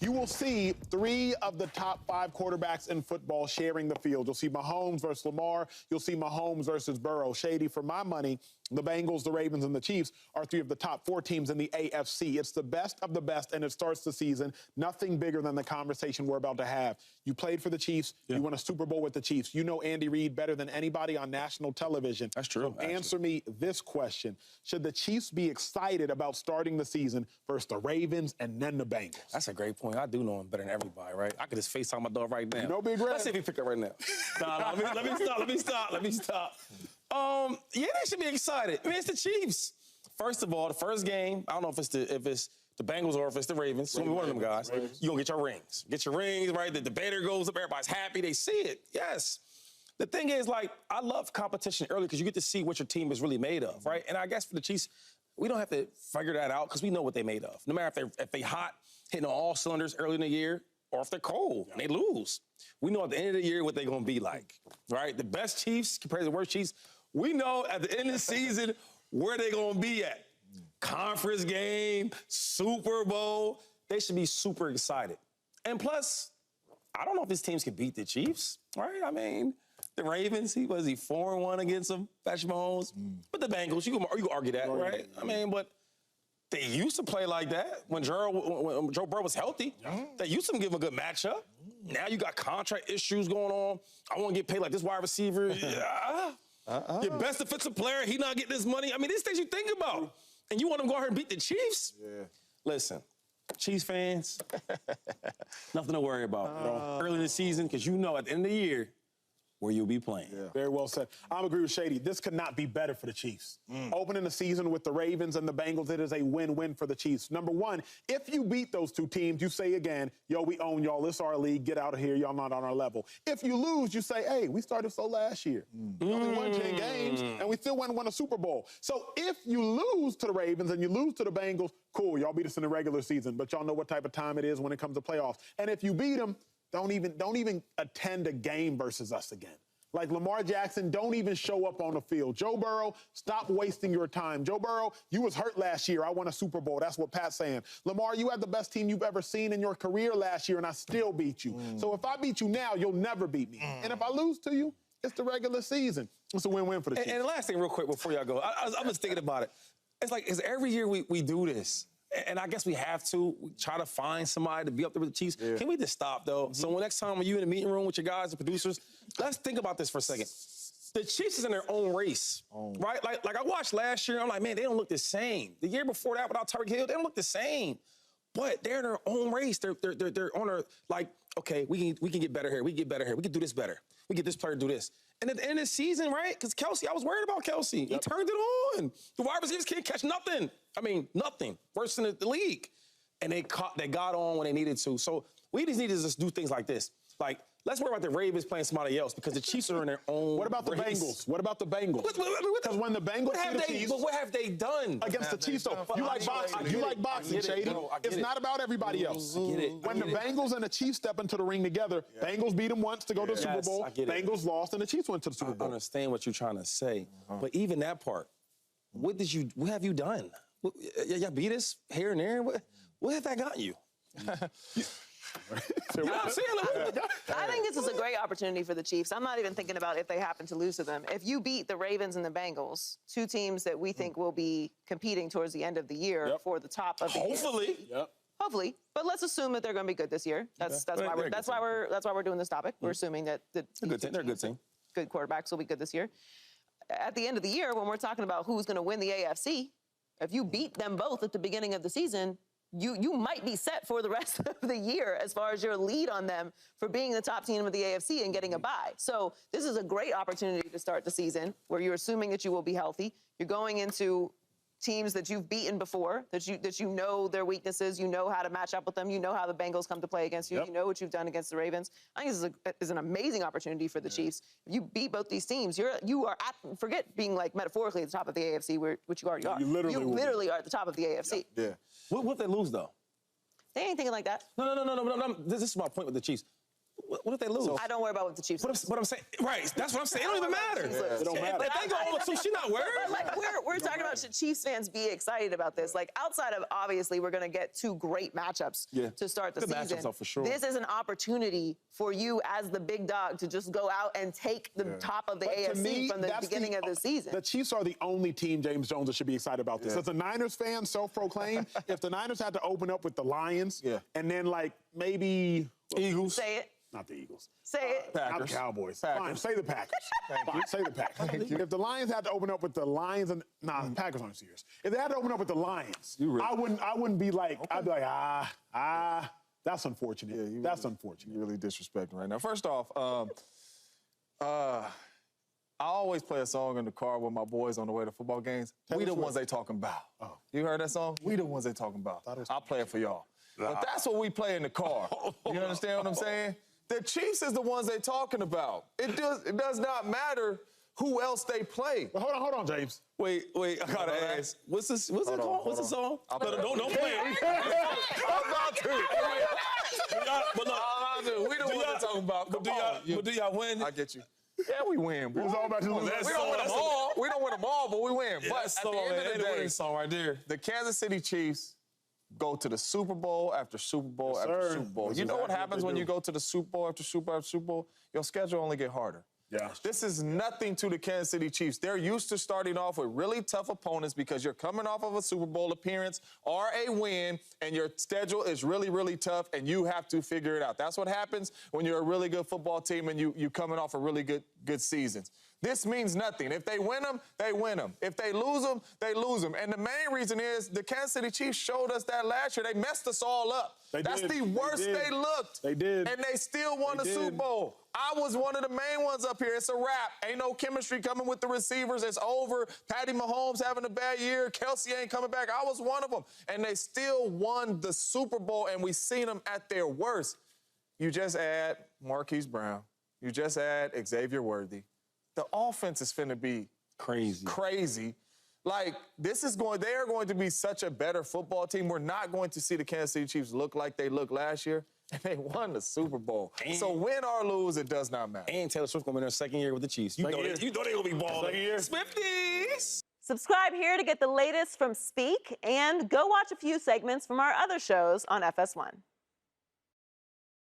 You will see 3 of the top 5 quarterbacks in football sharing the field. You'll see Mahomes versus Lamar. You'll see Mahomes versus Burrow. Shady, for my money, the Bengals, the Ravens, and the Chiefs are 3 of the top 4 teams in the AFC. It's the best of the best, and it starts the season. Nothing bigger than the conversation we're about to have. You played for the Chiefs. Yeah. You won a Super Bowl with the Chiefs. You know Andy Reid better than anybody on national television. That's true. So answer me this question. Should the Chiefs be excited about starting the season versus the Ravens and then the Bengals? That's a great point. I do know him better than everybody, right? I could just FaceTime my dog right now. You know Big Red? Let's see if he picked up right now. Let me stop. Yeah, they should be excited. I mean, it's the Chiefs. First of all, the first game, I don't know if it's the Bengals or if it's the Ravens. It's one of them guys. You're going to get your rings. Get your rings, right? The debater goes up. Everybody's happy. They see it. Yes. The thing is, like, I love competition early because you get to see what your team is really made of, right? And I guess for the Chiefs, we don't have to figure that out because we know what they're made of. No matter if they hot, hitting on all cylinders early in the year, or if they're cold and they lose. We know at the end of the year what they're going to be like, right? The best Chiefs compared to the worst Chiefs, we know at the end of the season where they're going to be at. Conference game, Super Bowl. They should be super excited. And plus, I don't know if his teams can beat the Chiefs, right? I mean, the Ravens, he 4-1 against them, Patrick Mahomes. But the Bengals, you can argue that, right? I mean, but they used to play like that when Joe Burrow was healthy. They used to give him a good matchup. Now you got contract issues going on. I want to get paid like this wide receiver. Your best defensive player, he not getting this money. I mean, these things you think about. And you want him to go out here and beat the Chiefs? Yeah. Listen, Chiefs fans, nothing to worry about early in the season because you know at the end of the year where you'll be playing. Yeah. Very well said. I agree with Shady. This could not be better for the Chiefs. Opening the season with the Ravens and the Bengals, it is a win-win for the Chiefs. Number one, if you beat those 2 teams, you say again, yo, we own y'all. This is our league. Get out of here. Y'all not on our level. If you lose, you say, hey, we started so last year. We only won 10 games, and we still won a Super Bowl. So if you lose to the Ravens and you lose to the Bengals, cool, y'all beat us in the regular season, but y'all know what type of time it is when it comes to playoffs. And if you beat them, don't even attend a game versus us again. Like Lamar Jackson, don't even show up on the field. Joe Burrow, stop wasting your time. Joe Burrow, you was hurt last year. I won a Super Bowl. That's what Pat's saying. Lamar, you had the best team you've ever seen in your career last year, and I still beat you. So if I beat you now, you'll never beat me. And if I lose to you, it's the regular season. It's a win-win for the Chiefs. And the last thing real quick before y'all go, I'm just thinking about it. It's like, every year we do this. And I guess we have to try to find somebody to be up there with the Chiefs. Yeah. Can we just stop, though? So next time when you're in the meeting room with your guys, the producers, let's think about this for a second. The Chiefs is in their own race, right? Like I watched last year, I'm like, man, they don't look the same. The year before that, without Tyreek Hill, they don't look the same. But they're in their own race. They're on their, like, okay, we can get better here. We can get better here. We can do this better. We get this player to do this. And at the end of the season, right? Because Kelsey, I was worried about Kelsey. He turned it on. The wide receivers can't catch nothing. I mean, nothing. Worse than the league. And they got on when they needed to. So we just need to just do things like this. Like, let's worry about the Ravens playing somebody else because the Chiefs are in their own What about the race. Bengals? What about the Bengals? Because when the Bengals see the Chiefs... But what have they done? Against the Chiefs, though. You like boxing. You like boxing, Shady. It's not about everybody else. I get it. When the Bengals and the Chiefs step into the ring together, Bengals beat them once to go to the Super Bowl. Bengals lost, and the Chiefs went to the Super Bowl. I understand what you're trying to say. But even that part, what have you done? Y'all beat us here and there? What have that gotten you? You know what I'm saying? I think this is a great opportunity for the Chiefs. I'm not even thinking about if they happen to lose to them. If you beat the Ravens and the Bengals, 2 teams that we think will be competing towards the end of the year for the top of the Hopefully. Hopefully. But let's assume that they're going to be good this year. That's why we're doing this topic. We're assuming that they're a good team. Good quarterbacks will be good this year. At the end of the year, when we're talking about who's going to win the AFC, if you beat them both at the beginning of the season, you might be set for the rest of the year as far as your lead on them for being the top team of the AFC and getting a bye. So this is a great opportunity to start the season where you're assuming that you will be healthy. You're going into teams that you've beaten before, that you know their weaknesses, you know how to match up with them, you know how the Bengals come to play against you, you know what you've done against the Ravens. I think this is an amazing opportunity for the Chiefs. If you beat both these teams, you are at, forget being like metaphorically at the top of the AFC, which you already are. You literally are at the top of the AFC. Yeah. What if they lose, though? They ain't thinking like that. No. This is my point with the Chiefs. what if they lose? I don't worry about what the Chiefs do. What I'm saying, right? That's what I'm saying. It don't even matter. It don't matter. If they go 0-2, she's not worried. But like we're talking about, should Chiefs fans be excited about this? Like outside of obviously we're going to get two great matchups to start the Good season. matchups, for sure. This is an opportunity for you as the big dog to just go out and take the top of the AFC from the beginning of the season. The Chiefs are the only team, James Jones, that should be excited about this. As a Niners fan, self-proclaimed, if the Niners had to open up with the Lions and then like maybe Eagles. Say it. Not the Eagles. Say it. Not the Cowboys. Fine, say the Packers. Fine, say the Packers. If the Lions had to open up with the Lions and the Packers aren't serious. If they had to open up with the Lions, I wouldn't be like, I'd be like, that's unfortunate. That's unfortunate. You're really disrespecting right now. First off, I always play a song in the car with my boys on the way to football games. We the ones they talking about. Oh. You heard that song? We the ones they talking about. I'll play it for y'all. But that's what we play in the car. You understand what I'm saying? The Chiefs is the ones they talking about. It does not matter who else they play. But hold on, James. Wait, I gotta ask. What's it called? What's the song? Don't play it. I'm about to. We the ones they talking about. But do y'all win? I get you. Yeah, we win. Bro. It was all about you. We don't win them all. We don't win them all, but we win. Yeah, but at the end of the day, song right there. The Kansas City Chiefs go to the Super Bowl after Super Bowl after Super Bowl. You know what happens when you go to the Super Bowl after Super Bowl after Super Bowl? Your schedule only get harder. Yeah. This is nothing to the Kansas City Chiefs. They're used to starting off with really tough opponents because you're coming off of a Super Bowl appearance or a win, and your schedule is really, really tough, and you have to figure it out. That's what happens when you're a really good football team and you coming off a really good seasons. This means nothing. If they win them, they win them. If they lose them, they lose them. And the main reason is the Kansas City Chiefs showed us that last year. They messed us all up. That's the worst they looked. They did. And they still won the Super Bowl. I was one of the main ones up here. It's a wrap. Ain't no chemistry coming with the receivers. It's over. Patty Mahomes having a bad year. Kelsey ain't coming back. I was one of them. And they still won the Super Bowl, and we seen them at their worst. You just add Marquise Brown. You just add Xavier Worthy. The offense is finna be crazy. Like, they are going to be such a better football team. We're not going to see the Kansas City Chiefs look like they looked last year. And they won the Super Bowl. So win or lose, it does not matter. And Taylor Swift going to be in her second year with the Chiefs. You know they're going to be balling. Second year. Swifties! Subscribe here to get the latest from Speak, and go watch a few segments from our other shows on FS1.